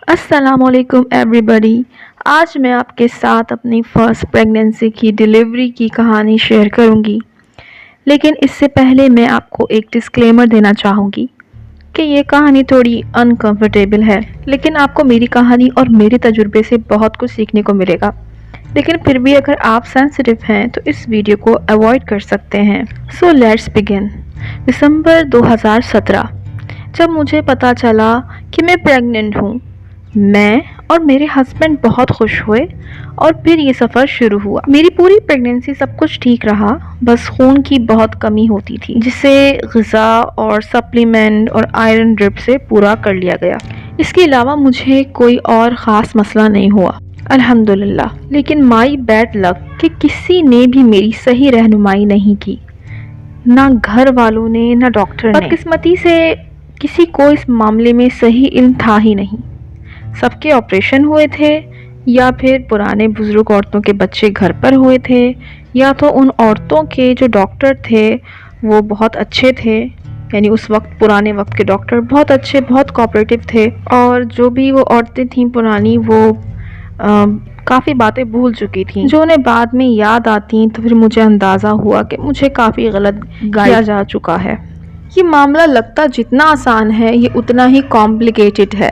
अस्सलामुअलैकुम एवरीबॉडी। आज मैं आपके साथ अपनी फ़र्स्ट प्रेगनेंसी की डिलीवरी की कहानी शेयर करूंगी। लेकिन इससे पहले मैं आपको एक डिस्क्लेमर देना चाहूँगी कि ये कहानी थोड़ी अनकंफर्टेबल है, लेकिन आपको मेरी कहानी और मेरे तजुर्बे से बहुत कुछ सीखने को मिलेगा। लेकिन फिर भी अगर आप सेंसिटिव हैं तो इस वीडियो को अवॉइड कर सकते हैं। So let's begin. दिसंबर 2017, जब मुझे पता चला कि मैं प्रेग्नेंट हूँ, मैं और मेरे हस्बैंड बहुत खुश हुए और फिर ये सफ़र शुरू हुआ। मेरी पूरी प्रेगनेंसी सब कुछ ठीक रहा, बस खून की बहुत कमी होती थी, जिसे ग़िज़ा और सप्लीमेंट और आयरन ड्रिप से पूरा कर लिया गया। इसके अलावा मुझे कोई और ख़ास मसला नहीं हुआ, अल्हम्दुलिल्लाह। लेकिन माई बैड लक कि किसी ने भी मेरी सही रहनुमाई नहीं की, ना घर वालों ने ना डॉक्टर ने। बदकिस्मती से किसी को इस मामले में सही इल्म था ही नहीं। सबके ऑपरेशन हुए थे, या फिर पुराने बुज़ुर्ग औरतों के बच्चे घर पर हुए थे, या तो उन औरतों के जो डॉक्टर थे वो बहुत अच्छे थे, यानी उस वक्त पुराने वक्त के डॉक्टर बहुत अच्छे, बहुत कोऑपरेटिव थे, और जो भी वो औरतें थीं पुरानी, वो काफ़ी बातें भूल चुकी थीं, जो उन्हें बाद में याद आती। तो फिर मुझे अंदाज़ा हुआ कि मुझे काफ़ी गलत किया जा चुका है। ये मामला लगता जितना आसान है, ये उतना ही कॉम्प्लिकेटेड है,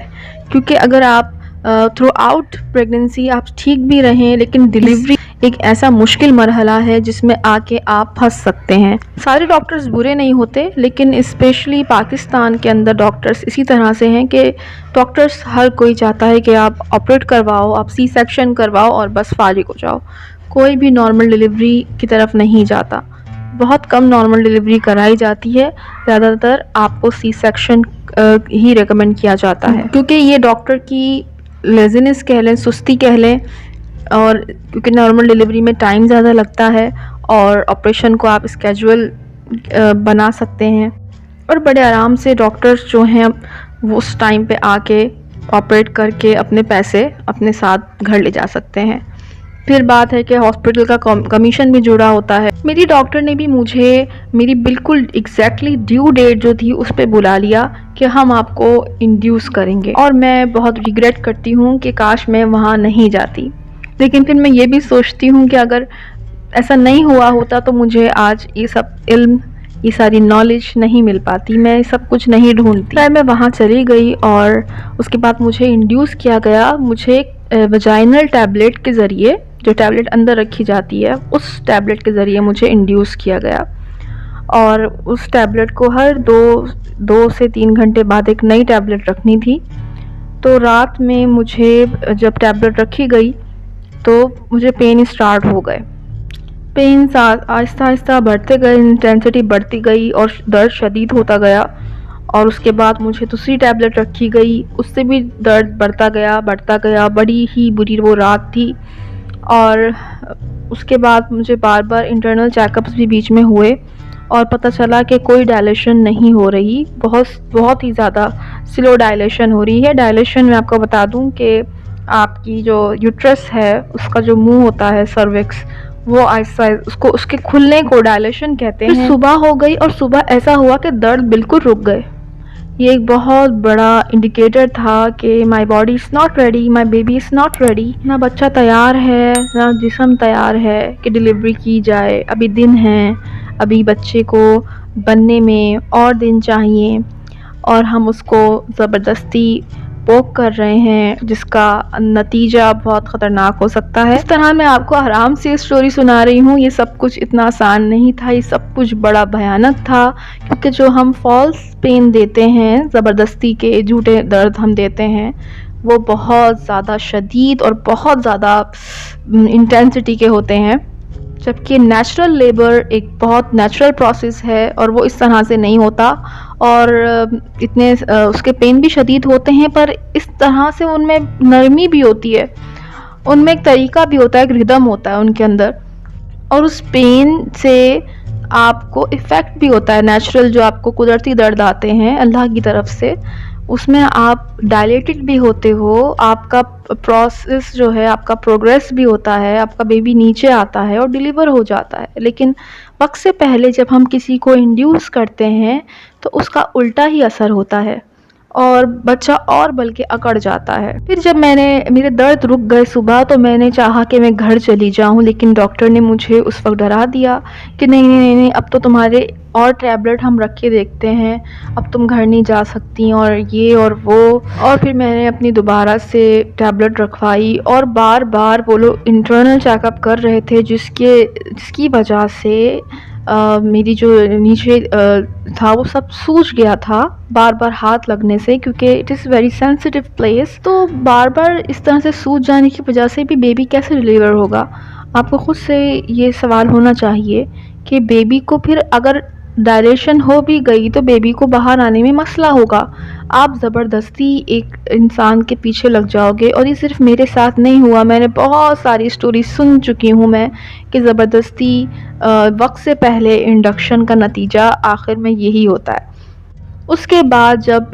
क्योंकि अगर आप थ्रू आउट प्रेगनेंसी आप ठीक भी रहें, लेकिन डिलीवरी एक ऐसा मुश्किल मरहला है जिसमें आके आप फंस सकते हैं। सारे डॉक्टर्स बुरे नहीं होते, लेकिन स्पेशली पाकिस्तान के अंदर डॉक्टर्स इसी तरह से हैं कि डॉक्टर्स हर कोई चाहता है कि आप ऑपरेट करवाओ, आप सी सेक्शन करवाओ और बस फारिग हो जाओ। कोई भी नॉर्मल डिलीवरी की तरफ नहीं जाता। बहुत कम नॉर्मल डिलीवरी कराई जाती है, ज़्यादातर आपको सी सेक्शन ही रेकमेंड किया जाता है, क्योंकि ये डॉक्टर की लेज़ीनेस कह लें, सुस्ती कह लें, और क्योंकि नॉर्मल डिलीवरी में टाइम ज़्यादा लगता है और ऑपरेशन को आप स्केजुअल बना सकते हैं, और बड़े आराम से डॉक्टर्स जो हैं वो उस टाइम पे आके ऑपरेट करके अपने पैसे अपने साथ घर ले जा सकते हैं। फिर बात है कि हॉस्पिटल का कमीशन भी जुड़ा होता है। मेरी डॉक्टर ने भी मुझे मेरी बिल्कुल एग्जैक्टली ड्यू डेट जो थी उस पर बुला लिया कि हम आपको इंड्यूस करेंगे, और मैं बहुत रिग्रेट करती हूँ कि काश मैं वहाँ नहीं जाती। लेकिन फिर मैं ये भी सोचती हूँ कि अगर ऐसा नहीं हुआ होता तो मुझे आज ये सब इल्म, ये सारी नॉलेज नहीं मिल पाती, मैं सब कुछ नहीं ढूंढती। फिर मैं वहाँ चली गई और उसके बाद मुझे इंड्यूस किया गया। मुझे वजाइनल टैबलेट के ज़रिए, जो टैबलेट अंदर रखी जाती है, उस टैबलेट के ज़रिए मुझे इंड्यूस किया गया, और उस टैबलेट को हर दो से 3 घंटे बाद एक नई टैबलेट रखनी थी। तो रात में मुझे जब टैबलेट रखी गई तो मुझे पेन स्टार्ट हो गए। पेन आहिस्ता आहिस्ता बढ़ते गए, इंटेंसिटी बढ़ती गई और दर्द शदीद होता गया, और उसके बाद मुझे दूसरी टैबलेट रखी गई, उससे भी दर्द बढ़ता गया। बड़ी ही बुरी वो रात थी, और उसके बाद मुझे बार बार इंटरनल चेकअप्स भी बीच में हुए, और पता चला कि कोई डायलेशन नहीं हो रही, बहुत ही ज़्यादा स्लो डायलेशन हो रही है। डायलेशन में आपको बता दूं कि आपकी जो यूट्रस है, उसका जो मुंह होता है, सर्विक्स, वो आहिस्ता उसको उसके खुलने को डायलेशन कहते हैं। सुबह हो गई और सुबह ऐसा हुआ कि दर्द बिल्कुल रुक गए। ये एक बहुत बड़ा इंडिकेटर था कि my body is not ready, my baby is not ready. ना बच्चा तैयार है, ना जिस्म तैयार है कि डिलीवरी की जाए। अभी दिन हैं, अभी बच्चे को बनने में और दिन चाहिए, और हम उसको ज़बरदस्ती पोक कर रहे हैं, जिसका नतीजा बहुत ख़तरनाक हो सकता है। इस तरह मैं आपको आराम से स्टोरी सुना रही हूँ। ये सब कुछ इतना आसान नहीं था, ये सब कुछ बड़ा भयानक था, क्योंकि जो हम फॉल्स पेन देते हैं, ज़बरदस्ती के झूठे दर्द हम देते हैं, वो बहुत ज़्यादा शदीद और बहुत ज़्यादा इंटेंसिटी के होते हैं, जबकि नेचुरल लेबर एक बहुत नेचुरल प्रोसेस है और वो इस तरह से नहीं होता, और इतने उसके पेन भी शदीद होते हैं, पर इस तरह से उनमें नरमी भी होती है, उनमें एक तरीका भी होता है, एक रिदम होता है उनके अंदर, और उस पेन से आपको इफ़ेक्ट भी होता है। नेचुरल जो आपको कुदरती दर्द आते हैं अल्लाह की तरफ से, उसमें आप डायलेटेड भी होते हो, आपका प्रोसेस जो है, आपका प्रोग्रेस भी होता है, आपका बेबी नीचे आता है और डिलीवर हो जाता है। लेकिन वक्त से पहले जब हम किसी को इंड्यूस करते हैं तो उसका उल्टा ही असर होता है। और बच्चा और बल्कि अकड़ जाता है। फिर जब मेरे दर्द रुक गए सुबह, तो मैंने चाहा कि मैं घर चली जाऊं, लेकिन डॉक्टर ने मुझे उस वक्त डरा दिया कि नहीं नहीं नहीं नहीं, अब तो तुम्हारे और टैबलेट हम रख के देखते हैं, अब तुम घर नहीं जा सकती और ये और वो। और फिर मैंने अपनी दोबारा से टैबलेट रखवाई और बार बार वो लोग इंटरनल चेकअप कर रहे थे, जिसकी वजह से मेरी जो नीचे था वो सब सूज गया था बार बार हाथ लगने से, क्योंकि it is very sensitive place. तो बार बार इस तरह से सूज जाने की वजह से भी बेबी कैसे डिलीवर होगा? आपको खुद से ये सवाल होना चाहिए कि बेबी को फिर अगर डायलेशन हो भी गई तो बेबी को बाहर आने में मसला होगा। आप ज़बरदस्ती एक इंसान के पीछे लग जाओगे, और ये सिर्फ मेरे साथ नहीं हुआ, मैंने बहुत सारी स्टोरी सुन चुकी हूँ मैं कि ज़बरदस्ती वक्त से पहले इंडक्शन का नतीजा आखिर में यही होता है। उसके बाद जब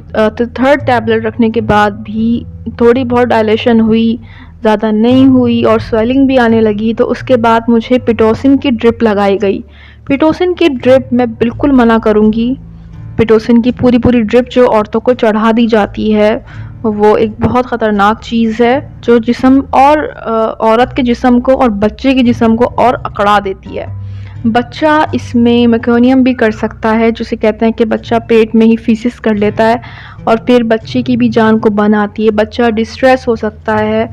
थर्ड टैबलेट रखने के बाद भी थोड़ी बहुत डायलेशन हुई, ज़्यादा नहीं हुई और स्वेलिंग भी आने लगी, तो उसके बाद मुझे पिटोसिन की ड्रिप लगाई गई। पिटोसिन की ड्रिप मैं बिल्कुल मना करूँगी। पिटोसिन की पूरी पूरी ड्रिप जो औरतों को चढ़ा दी जाती है, वो एक बहुत ख़तरनाक चीज़ है जो जिस्म और औरत के जिस्म को और बच्चे के जिस्म को और अकड़ा देती है। बच्चा इसमें मेकोनियम भी कर सकता है, जिसे कहते हैं कि बच्चा पेट में ही फीसिस कर लेता है और फिर बच्चे की भी जान को बन आती है। बच्चा डिस्ट्रेस हो सकता है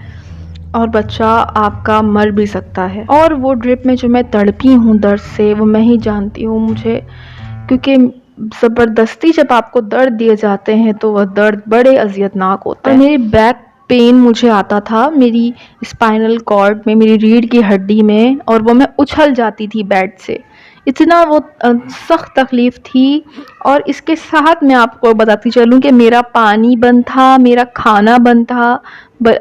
और बच्चा आपका मर भी सकता है। और वो ड्रिप में जो मैं तड़पी हूँ दर्द से, वो मैं ही जानती हूँ। मुझे, क्योंकि ज़बरदस्ती जब आपको दर्द दिए जाते हैं तो वह दर्द बड़े अज़ियतनाक होता है। मेरी बैक पेन मुझे आता था मेरी स्पाइनल कॉर्ड में, मेरी रीढ़ की हड्डी में, और वो मैं उछल जाती थी बेड से, इतना वो सख्त तकलीफ़ थी। और इसके साथ मैं आपको बताती चलूँ कि मेरा पानी बंद था, मेरा खाना बंद था।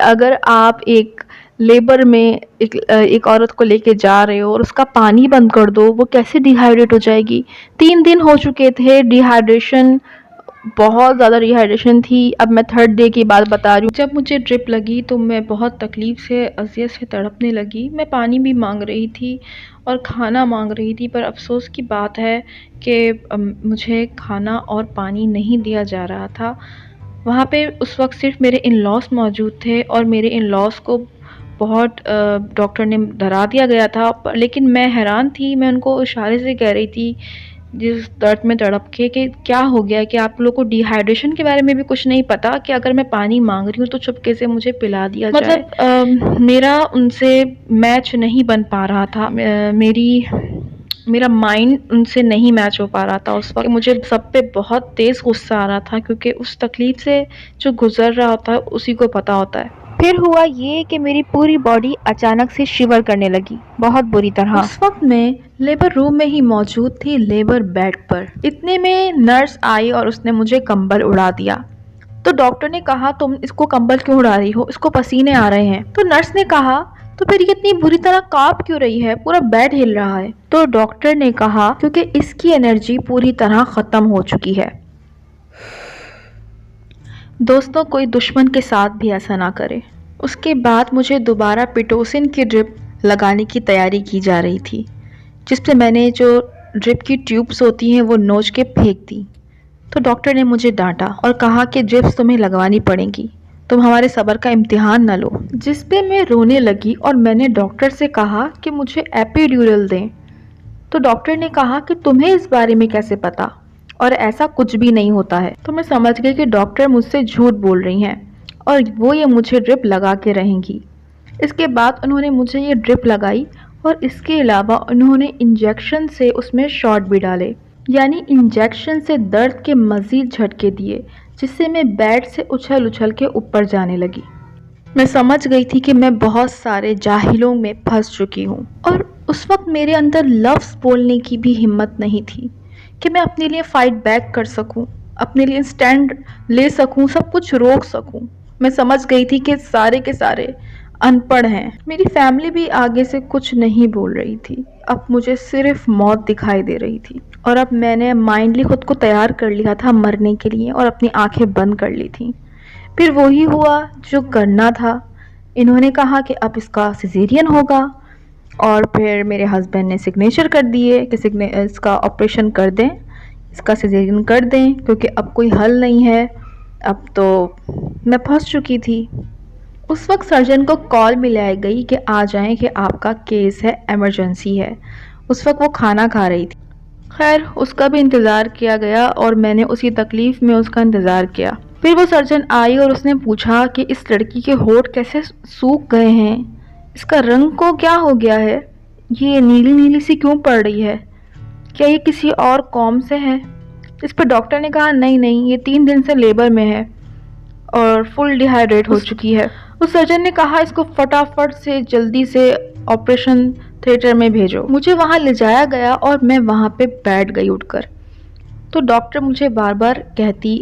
अगर आप एक लेबर में एक औरत को लेके जा रहे हो और उसका पानी बंद कर दो, वो कैसे डिहाइड्रेट हो जाएगी? 3 दिन हो चुके थे डिहाइड्रेशन, बहुत ज़्यादा डिहाइड्रेशन थी। अब मैं थर्ड डे की बात बता रही हूँ। जब मुझे ड्रिप लगी तो मैं बहुत तकलीफ़ से, अज़ियत से तड़पने लगी। मैं पानी भी मांग रही थी और खाना मांग रही थी, पर अफ़सोस की बात है कि मुझे खाना और पानी नहीं दिया जा रहा था। वहाँ पे उस वक्त सिर्फ मेरे इन-लॉज़ मौजूद थे और मेरे इन-लॉज़ को बहुत डॉक्टर ने डरा दिया गया था। लेकिन मैं हैरान थी, मैं उनको इशारे से कह रही थी जिस दर्द में तड़प के, कि क्या हो गया, कि आप लोगों को डिहाइड्रेशन के बारे में भी कुछ नहीं पता कि अगर मैं पानी मांग रही हूँ तो चुपके से मुझे पिला दिया जाए। मतलब मेरा उनसे मैच नहीं बन पा रहा था। मेरा माइंड उनसे नहीं मैच हो पा रहा था उस वक्त। मुझे सब पे बहुत तेज़ गुस्सा आ रहा था, क्योंकि उस तकलीफ़ से जो गुज़र रहा होता है उसी को पता होता है। फिर हुआ ये कि मेरी पूरी बॉडी अचानक से शिवर करने लगी, बहुत बुरी तरह। उस वक्त मैं लेबर रूम में ही मौजूद थी, लेबर बेड पर। इतने में नर्स आई और उसने मुझे कंबल उड़ा दिया। तो डॉक्टर ने कहा, तुम इसको कंबल क्यों उड़ा रही हो, इसको पसीने आ रहे हैं। तो नर्स ने कहा, तो फिर ये इतनी बुरी तरह कांप क्यों रही है, पूरा बेड हिल रहा है। तो डॉक्टर ने कहा, क्योंकि इसकी एनर्जी पूरी तरह ख़त्म हो चुकी है। दोस्तों, कोई दुश्मन के साथ भी ऐसा ना करे। उसके बाद मुझे दोबारा पिटोसिन की ड्रिप लगाने की तैयारी की जा रही थी, जिस पे मैंने जो ड्रिप की ट्यूब्स होती हैं वो नोच के फेंक दी। तो डॉक्टर ने मुझे डांटा और कहा कि ड्रिप्स तुम्हें लगवानी पड़ेंगी, तुम हमारे सब्र का इम्तिहान न लो। जिस पे मैं रोने लगी और मैंने डॉक्टर से कहा कि मुझे एपिड्यूरल दें। तो डॉक्टर ने कहा कि तुम्हें इस बारे में कैसे पता, और ऐसा कुछ भी नहीं होता है। तो मैं समझ गई कि डॉक्टर मुझसे झूठ बोल रही हैं और वो ये मुझे ड्रिप लगा के रहेंगी। इसके बाद उन्होंने मुझे ये ड्रिप लगाई और इसके अलावा उन्होंने इंजेक्शन से उसमें शॉट भी डाले, यानी इंजेक्शन से दर्द के मज़ीद झटके दिए, जिससे मैं बेड से उछल उछल के ऊपर जाने लगी। मैं समझ गई थी कि मैं बहुत सारे जाहिलों में फंस चुकी हूँ, और उस वक्त मेरे अंदर लफ्ज़ बोलने की भी हिम्मत नहीं थी कि मैं अपने लिए फ़ाइट बैक कर सकूं, अपने लिए स्टैंड ले सकूं, सब कुछ रोक सकूं। मैं समझ गई थी कि सारे के सारे अनपढ़ हैं। मेरी फैमिली भी आगे से कुछ नहीं बोल रही थी, अब मुझे सिर्फ मौत दिखाई दे रही थी। और अब मैंने माइंडली खुद को तैयार कर लिया था मरने के लिए और अपनी आंखें बंद कर ली थी। फिर वही हुआ जो करना था। इन्होंने कहा कि अब इसका सिजेरियन होगा, और फिर मेरे हस्बैंड ने सिग्नेचर कर दिए कि इसका ऑपरेशन कर दें, इसका सिजेरियन कर दें, क्योंकि अब कोई हल नहीं है। अब तो मैं फंस चुकी थी। उस वक्त सर्जन को कॉल मिलाई गई कि आ जाएं कि आपका केस है, इमरजेंसी है। उस वक्त वो खाना खा रही थी। खैर उसका भी इंतज़ार किया गया और मैंने उसी तकलीफ़ में उसका इंतज़ार किया। फिर वो सर्जन आई और उसने पूछा कि इस लड़की के होंठ कैसे सूख गए हैं, इसका रंग को क्या हो गया है, ये नीली नीली सी क्यों पड़ रही है, क्या ये किसी और कौम से है। इस पर डॉक्टर ने कहा नहीं नहीं, ये 3 दिन से लेबर में है और फुल डिहाइड्रेट हो चुकी है। उस सर्जन ने कहा इसको फटाफट से जल्दी से ऑपरेशन थिएटर में भेजो। मुझे वहाँ ले जाया गया और मैं वहाँ पे बैठ गई उठकर। तो डॉक्टर मुझे बार बार कहती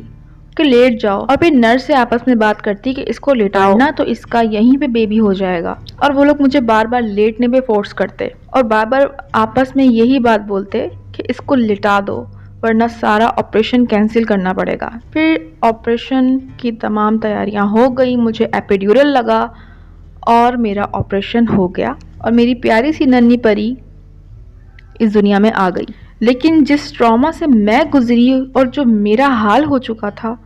कि लेट जाओ और फिर नर्स से आपस में बात करती कि इसको लेटाओ ना तो इसका यहीं पे बेबी हो जाएगा। और वो लोग मुझे बार बार लेटने पे फोर्स करते और बार बार आपस में यही बात बोलते कि इसको लिटा दो वरना सारा ऑपरेशन कैंसिल करना पड़ेगा। फिर ऑपरेशन की तमाम तैयारियां हो गई, मुझे एपिड्यूरल लगा और मेरा ऑपरेशन हो गया और मेरी प्यारी सी नन्ही परी इस दुनिया में आ गई। लेकिन जिस ट्रॉमा से मैं गुजरी और जो मेरा हाल हो चुका था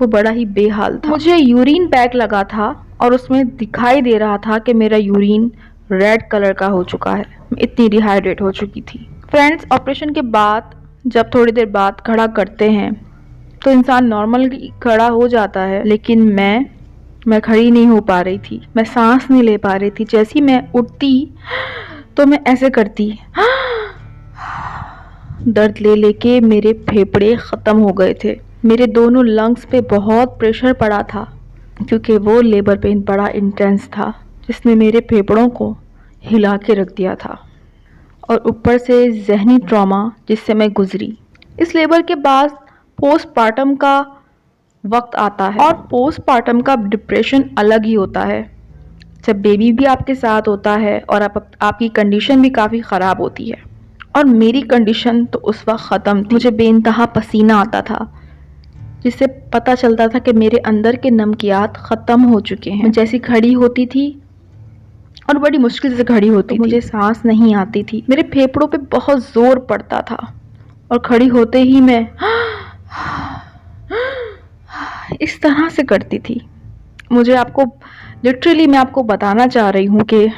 वो बड़ा ही बेहाल था। मुझे यूरिन बैग लगा था और उसमें दिखाई दे रहा था कि मेरा यूरिन रेड कलर का हो चुका है, मैं इतनी डिहाइड्रेट हो चुकी थी। फ्रेंड्स, ऑपरेशन के बाद जब थोड़ी देर बाद खड़ा करते हैं तो इंसान नॉर्मल खड़ा हो जाता है, लेकिन मैं खड़ी नहीं हो पा रही थी, मैं सांस नहीं ले पा रही थी। जैसी मैं उठती तो मैं ऐसे करती, दर्द ले लेके मेरे फेफड़े ख़त्म हो गए थे। मेरे दोनों लंग्स पे बहुत प्रेशर पड़ा था क्योंकि वो लेबर पेन बड़ा इंटेंस था जिसने मेरे फेफड़ों को हिला के रख दिया था और ऊपर से जहनी ट्रॉमा जिससे मैं गुजरी। इस लेबर के बाद पोस्टमार्टम का वक्त आता है और पोस्टमार्टम का डिप्रेशन अलग ही होता है जब बेबी भी आपके साथ होता है और आपकी कंडीशन भी काफ़ी ख़राब होती है। और मेरी कंडीशन तो उस वक्त ख़त्म थी। मुझे बेइंतहा पसीना आता था जिससे पता चलता था कि मेरे अंदर के नमकियात ख़त्म हो चुके हैं। मैं जैसी खड़ी होती थी और बड़ी मुश्किल से खड़ी होती थी, मुझे सांस नहीं आती थी, मेरे फेफड़ों पे बहुत ज़ोर पड़ता था और खड़ी होते ही मैं इस तरह से करती थी। मुझे आपको लिटरली मैं आपको बताना चाह रही हूँ कि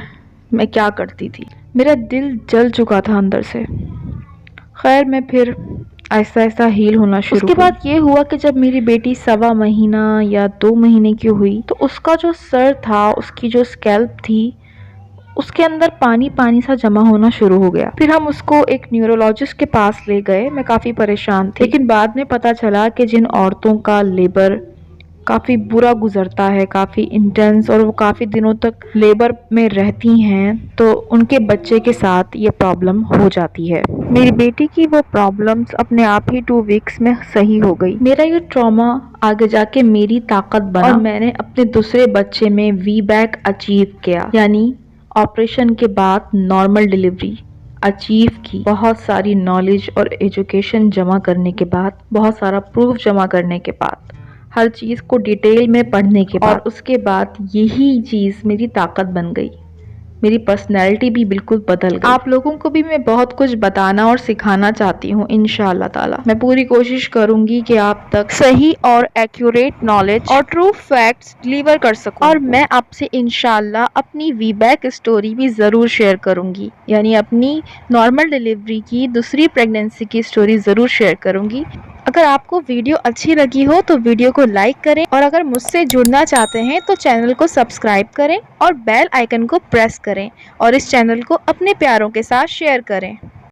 मैं क्या करती थी। मेरा दिल जल चुका था अंदर से। खैर मैं फिर आहिस्ता आहिस्ता हील होना शुरू। उसके बाद ये हुआ कि जब मेरी बेटी 1.25 महीना या 2 महीने की हुई तो उसका जो सर था, उसकी जो स्कैल्प थी, उसके अंदर पानी पानी सा जमा होना शुरू हो गया। फिर हम उसको एक न्यूरोलॉजिस्ट के पास ले गए। मैं काफ़ी परेशान थी, लेकिन बाद में पता चला कि जिन औरतों का लेबर काफ़ी बुरा गुजरता है, काफ़ी इंटेंस, और वो काफ़ी दिनों तक लेबर में रहती हैं तो उनके बच्चे के साथ ये प्रॉब्लम हो जाती है। मेरी बेटी की वो प्रॉब्लम्स अपने आप ही 2 वीक्स में सही हो गई। मेरा ये ट्रॉमा आगे जाके मेरी ताकत बना और मैंने अपने दूसरे बच्चे में वीबैक अचीव किया, यानी ऑपरेशन के बाद नॉर्मल डिलीवरी अचीव की। बहुत सारी नॉलेज और एजुकेशन जमा करने के बाद, बहुत सारा प्रूफ जमा करने के बाद, हर चीज़ को डिटेल में पढ़ने के बाद, और उसके बाद यही चीज़ मेरी ताकत बन गई। मेरी पर्सनैलिटी भी बिल्कुल बदल गई। आप लोगों को भी मैं बहुत कुछ बताना और सिखाना चाहती हूँ इंशाअल्लाह ताला। मैं पूरी कोशिश करूँगी कि आप तक सही और एक्यूरेट नॉलेज और ट्रू फैक्ट्स डिलीवर कर सकूँ। और मैं आपसे इंशाअल्लाह अपनी वीबैक स्टोरी भी ज़रूर शेयर करूँगी, यानी अपनी नॉर्मल डिलीवरी की, दूसरी प्रेगनेंसी की स्टोरी ज़रूर शेयर करूँगी। अगर आपको वीडियो अच्छी लगी हो तो वीडियो को लाइक करें और अगर मुझसे जुड़ना चाहते हैं तो चैनल को सब्सक्राइब करें और बेल आइकन को प्रेस करें और इस चैनल को अपने प्यारों के साथ शेयर करें।